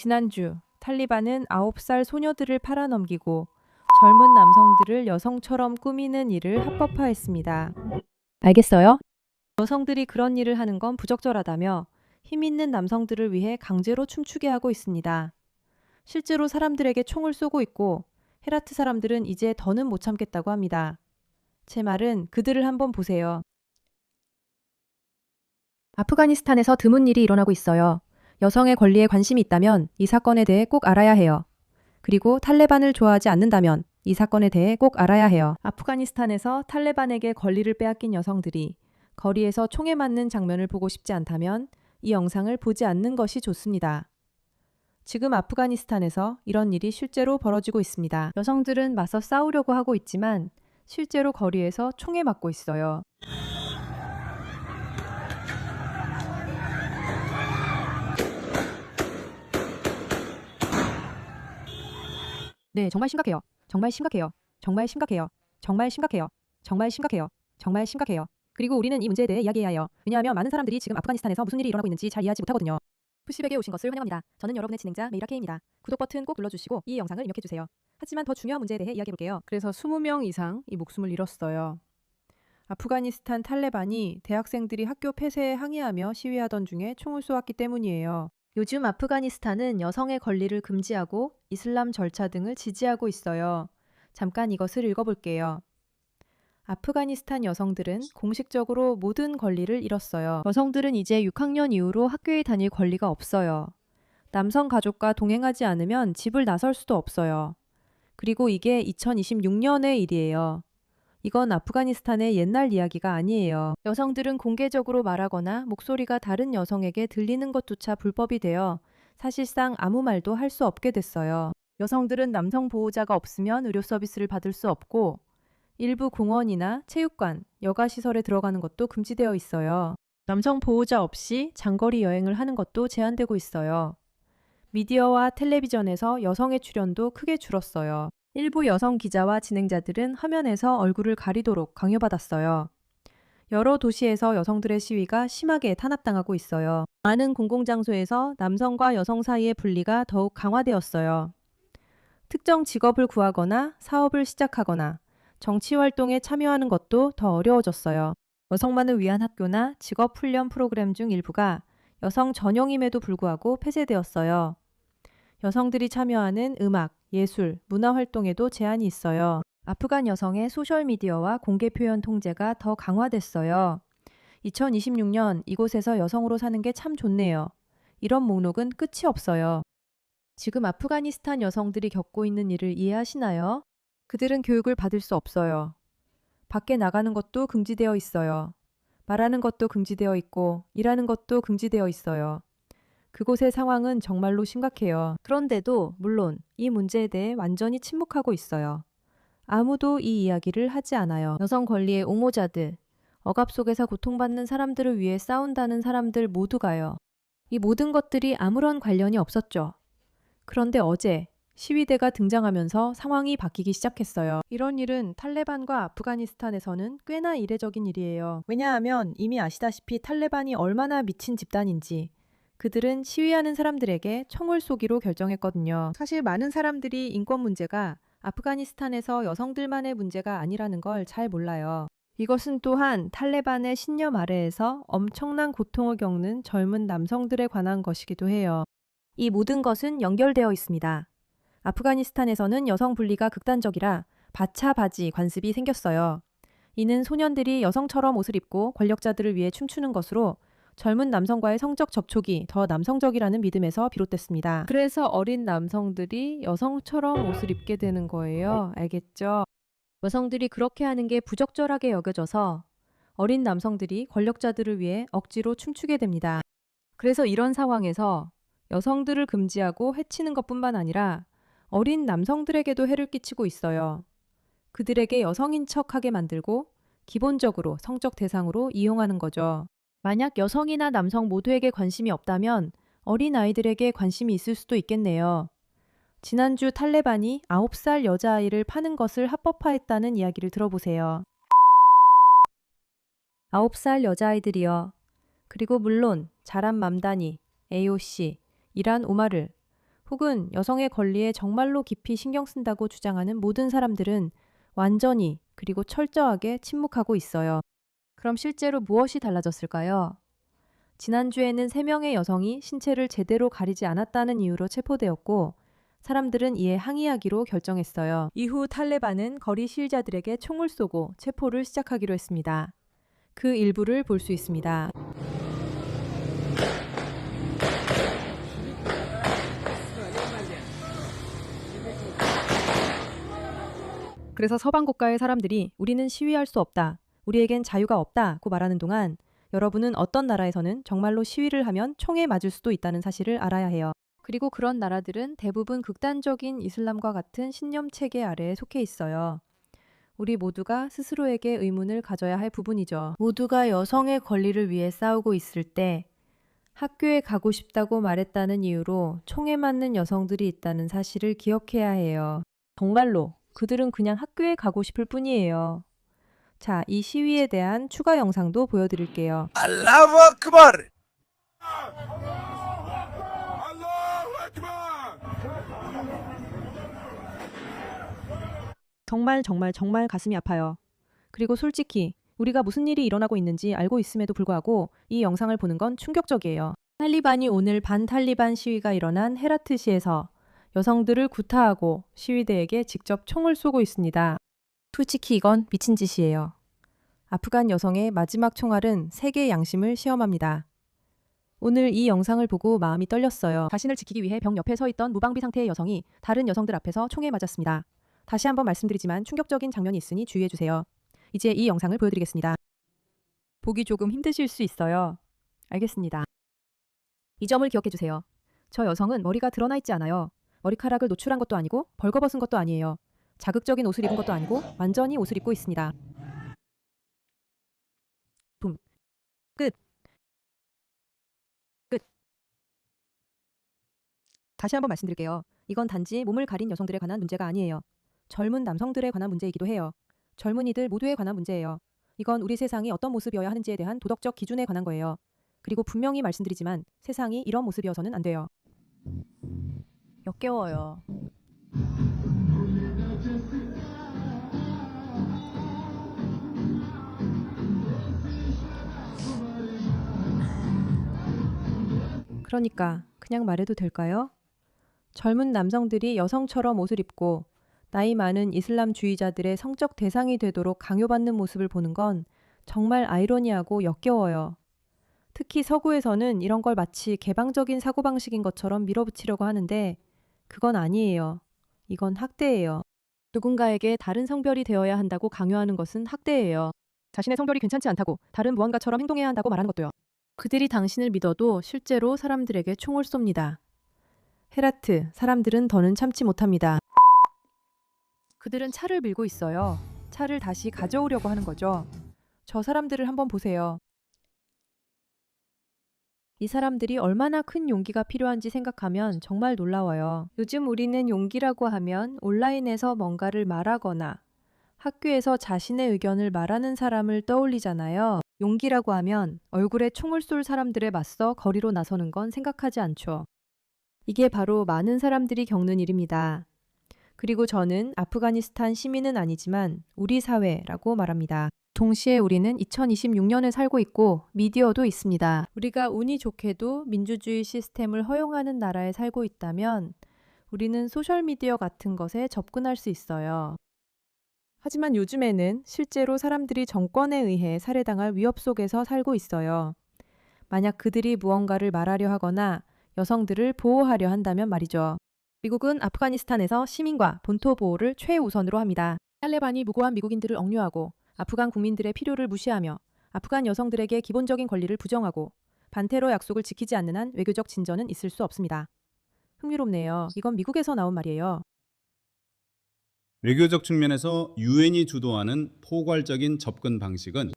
지난주 탈리반은 9살 소녀들을 팔아넘기고 젊은 남성들을 여성처럼 꾸미는 일을 합법화했습니다. 알겠어요? 여성들이 그런 일을 하는 건 부적절하다며 힘 있는 남성들을 위해 강제로 춤추게 하고 있습니다. 실제로 사람들에게 총을 쏘고 있고 헤라트 사람들은 이제 더는 못 참겠다고 합니다. 제 말은 그들을 한번 보세요. 아프가니스탄에서 드문 일이 일어나고 있어요. 여성의 권리에 관심이 있다면 이 사건에 대해 꼭 알아야 해요. 그리고 탈레반을 좋아하지 않는다면 이 사건에 대해 꼭 알아야 해요. 아프가니스탄에서 탈레반에게 권리를 빼앗긴 여성들이 거리에서 총에 맞는 장면을 보고 싶지 않다면 이 영상을 보지 않는 것이 좋습니다. 지금 아프가니스탄에서 이런 일이 실제로 벌어지고 있습니다. 여성들은 맞서 싸우려고 하고 있지만 실제로 거리에서 총에 맞고 있어요. 네, 정말 심각해요. 정말 심각해요. 정말 심각해요. 정말 심각해요. 정말 심각해요. 정말 심각해요. 그리고 우리는 이 문제에 대해 이야기해야 해요. 왜냐하면 많은 사람들이 지금 아프가니스탄에서 무슨 일이 일어나고 있는지 잘 이해하지 못하거든요. 푸시백에 오신 것을 환영합니다. 저는 여러분의 진행자 메이라 K입니다. 구독 버튼 꼭 눌러주시고 이 영상을 입력해주세요. 하지만 더 중요한 문제에 대해 이야기해볼게요. 그래서 20명 이상 이 목숨을 잃었어요. 아프가니스탄 탈레반이 대학생들이 학교 폐쇄에 항의하며 시위하던 중에 총을 쏘았기 때문이에요. 요즘 아프가니스탄은 여성의 권리를 금지하고 이슬람 절차 등을 지지하고 있어요. 잠깐 이것을 읽어볼게요. 아프가니스탄 여성들은 공식적으로 모든 권리를 잃었어요. 여성들은 이제 6학년 이후로 학교에 다닐 권리가 없어요. 남성 가족과 동행하지 않으면 집을 나설 수도 없어요. 그리고 이게 2026년의 일이에요. 이건 아프가니스탄의 옛날 이야기가 아니에요. 여성들은 공개적으로 말하거나 목소리가 다른 여성에게 들리는 것조차 불법이 되어 사실상 아무 말도 할 수 없게 됐어요. 여성들은 남성 보호자가 없으면 의료 서비스를 받을 수 없고 일부 공원이나 체육관, 여가시설에 들어가는 것도 금지되어 있어요. 남성 보호자 없이 장거리 여행을 하는 것도 제한되고 있어요. 미디어와 텔레비전에서 여성의 출연도 크게 줄었어요. 일부 여성 기자와 진행자들은 화면에서 얼굴을 가리도록 강요받았어요. 여러 도시에서 여성들의 시위가 심하게 탄압당하고 있어요. 많은 공공장소에서 남성과 여성 사이의 분리가 더욱 강화되었어요. 특정 직업을 구하거나 사업을 시작하거나 정치 활동에 참여하는 것도 더 어려워졌어요. 여성만을 위한 학교나 직업 훈련 프로그램 중 일부가 여성 전용임에도 불구하고 폐쇄되었어요. 여성들이 참여하는 음악, 예술, 문화 활동에도 제한이 있어요. 아프간 여성의 소셜미디어와 공개 표현 통제가 더 강화됐어요. 2026년 이곳에서 여성으로 사는 게 참 좋네요. 이런 목록은 끝이 없어요. 지금 아프가니스탄 여성들이 겪고 있는 일을 이해하시나요? 그들은 교육을 받을 수 없어요. 밖에 나가는 것도 금지되어 있어요. 말하는 것도 금지되어 있고 일하는 것도 금지되어 있어요. 그곳의 상황은 정말로 심각해요. 그런데도 물론 이 문제에 대해 완전히 침묵하고 있어요. 아무도 이 이야기를 하지 않아요. 여성 권리의 옹호자들, 억압 속에서 고통받는 사람들을 위해 싸운다는 사람들 모두가요. 이 모든 것들이 아무런 관련이 없었죠. 그런데 어제 시위대가 등장하면서 상황이 바뀌기 시작했어요. 이런 일은 탈레반과 아프가니스탄에서는 꽤나 이례적인 일이에요. 왜냐하면 이미 아시다시피 탈레반이 얼마나 미친 집단인지 그들은 시위하는 사람들에게 총을 쏘기로 결정했거든요. 사실 많은 사람들이 인권 문제가 아프가니스탄에서 여성들만의 문제가 아니라는 걸 잘 몰라요. 이것은 또한 탈레반의 신념 아래에서 엄청난 고통을 겪는 젊은 남성들에 관한 것이기도 해요. 이 모든 것은 연결되어 있습니다. 아프가니스탄에서는 여성 분리가 극단적이라 바차바지 관습이 생겼어요. 이는 소년들이 여성처럼 옷을 입고 권력자들을 위해 춤추는 것으로 젊은 남성과의 성적 접촉이 더 남성적이라는 믿음에서 비롯됐습니다. 그래서 어린 남성들이 여성처럼 옷을 입게 되는 거예요. 알겠죠? 여성들이 그렇게 하는 게 부적절하게 여겨져서 어린 남성들이 권력자들을 위해 억지로 춤추게 됩니다. 그래서 이런 상황에서 여성들을 금지하고 해치는 것뿐만 아니라 어린 남성들에게도 해를 끼치고 있어요. 그들에게 여성인 척하게 만들고 기본적으로 성적 대상으로 이용하는 거죠. 만약 여성이나 남성 모두에게 관심이 없다면 어린 아이들에게 관심이 있을 수도 있겠네요. 지난주 탈레반이 9살 여자아이를 파는 것을 합법화했다는 이야기를 들어보세요. 9살 여자아이들이요. 그리고 물론 자란 맘다니, AOC, 이란 오마르, 혹은 여성의 권리에 정말로 깊이 신경 쓴다고 주장하는 모든 사람들은 완전히 그리고 철저하게 침묵하고 있어요. 그럼 실제로 무엇이 달라졌을까요? 지난주에는 3명의 여성이 신체를 제대로 가리지 않았다는 이유로 체포되었고 사람들은 이에 항의하기로 결정했어요. 이후 탈레반은 거리 시위자들에게 총을 쏘고 체포를 시작하기로 했습니다. 그 일부를 볼 수 있습니다. 그래서 서방 국가의 사람들이 우리는 시위할 수 없다, 우리에겐 자유가 없다고 말하는 동안 여러분은 어떤 나라에서는 정말로 시위를 하면 총에 맞을 수도 있다는 사실을 알아야 해요. 그리고 그런 나라들은 대부분 극단적인 이슬람과 같은 신념 체계 아래에 속해 있어요. 우리 모두가 스스로에게 의문을 가져야 할 부분이죠. 모두가 여성의 권리를 위해 싸우고 있을 때 학교에 가고 싶다고 말했다는 이유로 총에 맞는 여성들이 있다는 사실을 기억해야 해요. 정말로 그들은 그냥 학교에 가고 싶을 뿐이에요. 자, 이 시위에 대한 추가 영상도 보여드릴게요. Allahu Akbar! 정말 가슴이 아파요. 그리고 솔직히 우리가 무슨 일이 일어나고 있는지 알고 있음에도 불구하고 이 영상을 보는 건 충격적이에요. 탈리반이 오늘 반탈리반 시위가 일어난 헤라트시에서 여성들을 구타하고 시위대에게 직접 총을 쏘고 있습니다. 솔직히 이건 미친 짓이에요. 아프간 여성의 마지막 총알은 세계의 양심을 시험합니다. 오늘 이 영상을 보고 마음이 떨렸어요. 자신을 지키기 위해 벽 옆에 서 있던 무방비 상태의 여성이 다른 여성들 앞에서 총에 맞았습니다. 다시 한번 말씀드리지만 충격적인 장면이 있으니 주의해주세요. 이제 이 영상을 보여드리겠습니다. 보기 조금 힘드실 수 있어요. 알겠습니다. 이 점을 기억해주세요. 저 여성은 머리가 드러나 있지 않아요. 머리카락을 노출한 것도 아니고 벌거벗은 것도 아니에요. 자극적인 옷을 입은 것도 아니고 완전히 옷을 입고 있습니다. 붐. 끝. 다시 한번 말씀드릴게요. 이건 단지 몸을 가린 여성들에 관한 문제가 아니에요. 젊은 남성들에 관한 문제이기도 해요. 젊은이들 모두에 관한 문제예요. 이건 우리 세상이 어떤 모습이어야 하는지에 대한 도덕적 기준에 관한 거예요. 그리고 분명히 말씀드리지만 세상이 이런 모습이어서는 안 돼요. 역겨워요. 그러니까 그냥 말해도 될까요? 젊은 남성들이 여성처럼 옷을 입고 나이 많은 이슬람주의자들의 성적 대상이 되도록 강요받는 모습을 보는 건 정말 아이러니하고 역겨워요. 특히 서구에서는 이런 걸 마치 개방적인 사고방식인 것처럼 밀어붙이려고 하는데 그건 아니에요. 이건 학대예요. 누군가에게 다른 성별이 되어야 한다고 강요하는 것은 학대예요. 자신의 성별이 괜찮지 않다고 다른 무언가처럼 행동해야 한다고 말하는 것도요. 그들이 당신을 믿어도 실제로 사람들에게 총을 쏩니다. 헤라트, 사람들은 더는 참지 못합니다. 그들은 차를 밀고 있어요. 차를 다시 가져오려고 하는 거죠. 저 사람들을 한번 보세요. 이 사람들이 얼마나 큰 용기가 필요한지 생각하면 정말 놀라워요. 요즘 우리는 용기라고 하면 온라인에서 뭔가를 말하거나 학교에서 자신의 의견을 말하는 사람을 떠올리잖아요. 용기라고 하면 얼굴에 총을 쏠 사람들에 맞서 거리로 나서는 건 생각하지 않죠. 이게 바로 많은 사람들이 겪는 일입니다. 그리고 저는 아프가니스탄 시민은 아니지만 우리 사회라고 말합니다. 동시에 우리는 2026년에 살고 있고 미디어도 있습니다. 우리가 운이 좋게도 민주주의 시스템을 허용하는 나라에 살고 있다면 우리는 소셜미디어 같은 것에 접근할 수 있어요. 하지만 요즘에는 실제로 사람들이 정권에 의해 살해당할 위협 속에서 살고 있어요. 만약 그들이 무언가를 말하려 하거나 여성들을 보호하려 한다면 말이죠. 미국은 아프가니스탄에서 시민과 본토 보호를 최우선으로 합니다. 탈레반이 무고한 미국인들을 억류하고 아프간 국민들의 필요를 무시하며 아프간 여성들에게 기본적인 권리를 부정하고 반테러 약속을 지키지 않는 한 외교적 진전은 있을 수 없습니다. 흥미롭네요. 이건 미국에서 나온 말이에요. 외교적 측면에서 유엔이 주도하는 포괄적인 접근 방식은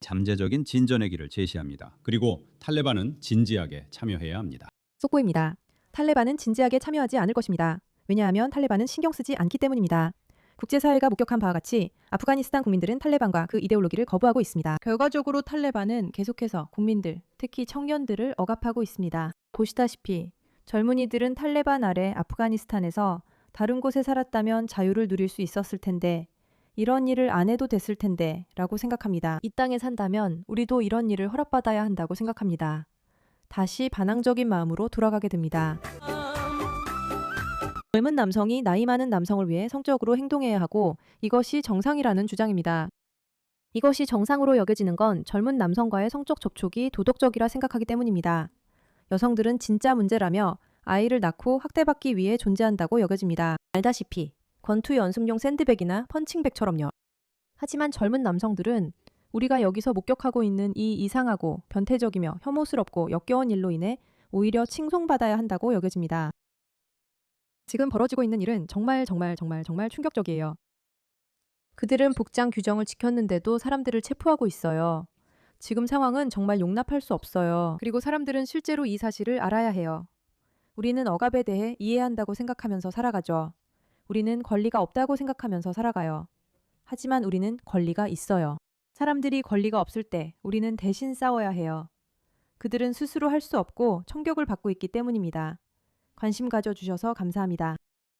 잠재적인 진전의 길을 제시합니다. 그리고 탈레반은 진지하게 참여해야 합니다. 속보입니다. 탈레반은 진지하게 참여하지 않을 것입니다. 왜냐하면 탈레반은 신경 쓰지 않기 때문입니다. 국제사회가 목격한 바와 같이 아프가니스탄 국민들은 탈레반과 그 이데올로기를 거부하고 있습니다. 결과적으로 탈레반은 계속해서 국민들, 특히 청년들을 억압하고 있습니다. 보시다시피 젊은이들은 탈레반 아래 아프가니스탄에서 다른 곳에 살았다면 자유를 누릴 수 있었을 텐데 이런 일을 안 해도 됐을 텐데 라고 생각합니다. 이 땅에 산다면 우리도 이런 일을 허락받아야 한다고 생각합니다. 다시 반항적인 마음으로 돌아가게 됩니다. 젊은 남성이 나이 많은 남성을 위해 성적으로 행동해야 하고 이것이 정상이라는 주장입니다. 이것이 정상으로 여겨지는 건 젊은 남성과의 성적 접촉이 도덕적이라 생각하기 때문입니다. 여성들은 진짜 문제라며 아이를 낳고 학대받기 위해 존재한다고 여겨집니다. 알다시피 권투 연습용 샌드백이나 펀칭백처럼요. 하지만 젊은 남성들은 우리가 여기서 목격하고 있는 이 이상하고 변태적이며 혐오스럽고 역겨운 일로 인해 오히려 칭송받아야 한다고 여겨집니다. 지금 벌어지고 있는 일은 정말 충격적이에요. 그들은 복장 규정을 지켰는데도 사람들을 체포하고 있어요. 지금 상황은 정말 용납할 수 없어요. 그리고 사람들은 실제로 이 사실을 알아야 해요. 우리는 억압에 대해 이해한다고 생각하면서 살아가죠. 우리는 권리가 없다고 생각하면서 살아가요. 하지만 우리는 권리가 있어요. 사람들이 권리가 없을 때 우리는 대신 싸워야 해요. 그들은 스스로 할 수 없고 총격을 받고 있기 때문입니다. 관심 가져주셔서 감사합니다.